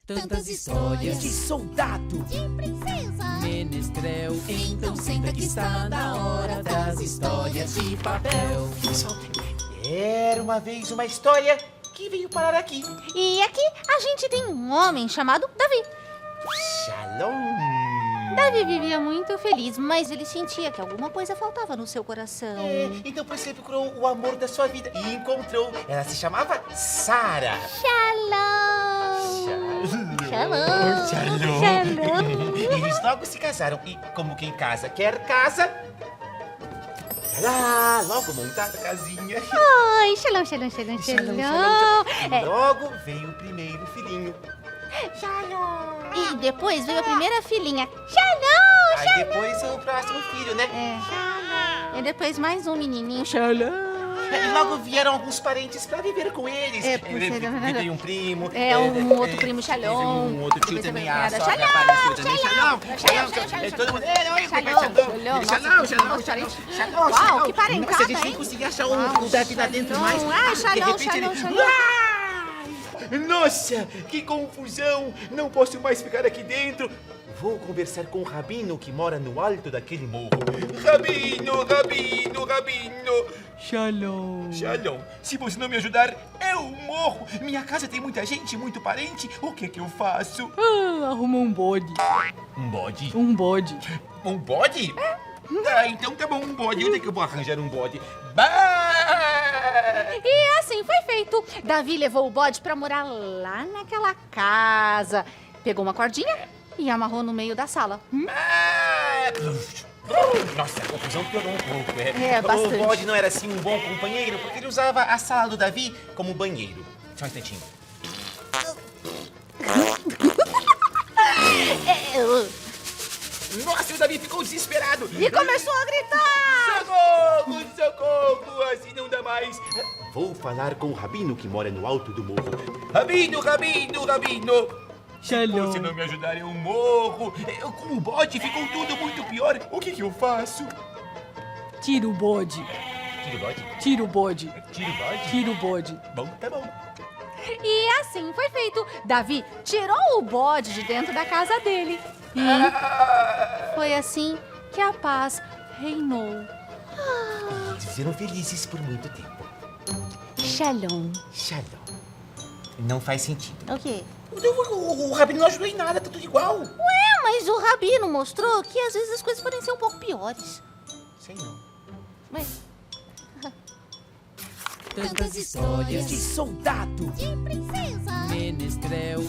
Tantas histórias de soldado, de princesa, menestrel. Então senta que está na hora das histórias de papel. Pessoal, era uma vez uma história que veio parar aqui. E aqui a gente tem um homem chamado Davi. Shalom. Davi vivia muito feliz, mas ele sentia que alguma coisa faltava no seu coração. Então por isso ele procurou o amor da sua vida e encontrou. Ela se chamava Sara. Shalom! Shalom! Shalom. Eles logo se casaram e, como quem casa quer casa, lá, logo montada a casinha. Oi, shalom, shalom, shalom, shalom. E logo veio o primeiro filhinho. Shalom! E depois veio a primeira filhinha. Shalom! Aí depois o próximo filho, né? E depois mais um menininho. Shalom! E logo vieram alguns parentes pra viver com eles. Veio um primo. Um outro primo Shalom. Um outro tio também. A sogra Shalom! apareceu também. Shalom! Todo mundo. Shalom! Uau, que parentada, Nossa, a gente nem hein? conseguia achar o Davi lá dentro mais. Shalom, De repente ele... shalom. Nossa, que confusão! Não posso mais ficar aqui dentro. Vou conversar com o Rabino que mora no alto daquele morro. Rabino! Shalom. Shalom, se você não me ajudar, eu morro. Minha casa tem muita gente, muito parente. O que que eu faço? Arruma um bode. Um bode? Um bode. Um bode? Ah, então tá bom, um bode. Onde é que eu vou arranjar um bode? Bah! E assim foi feito. Davi levou o bode pra morar lá naquela casa. Pegou uma cordinha e amarrou no meio da sala. Nossa, a confusão piorou um pouco. Bastante. O bode não era assim um bom companheiro porque ele usava a sala do Davi como banheiro. Só um instantinho. Nossa, o Davi ficou desesperado. E começou a gritar. Socorro, assim não dá mais. Vou falar com o Rabino que mora no alto do morro. Rabino. Shalom. Se não me ajudar, eu morro. Com o bode ficou tudo muito pior. O que que eu faço? Tira o bode. Tira o bode? Tira o bode. Tira o bode? Tira o bode. Bom, tá bom. E assim foi feito. Davi tirou o bode de dentro da casa dele. E foi assim que a paz reinou. Eles viveram felizes por muito tempo. Shalom. Shalom. Não faz sentido. O quê? O Rabino não ajudou em nada, tá tudo igual. Mas o Rabino mostrou que às vezes as coisas podem ser um pouco piores. Sei não. Mas... Tantas histórias de soldado, de princesa, menestrel.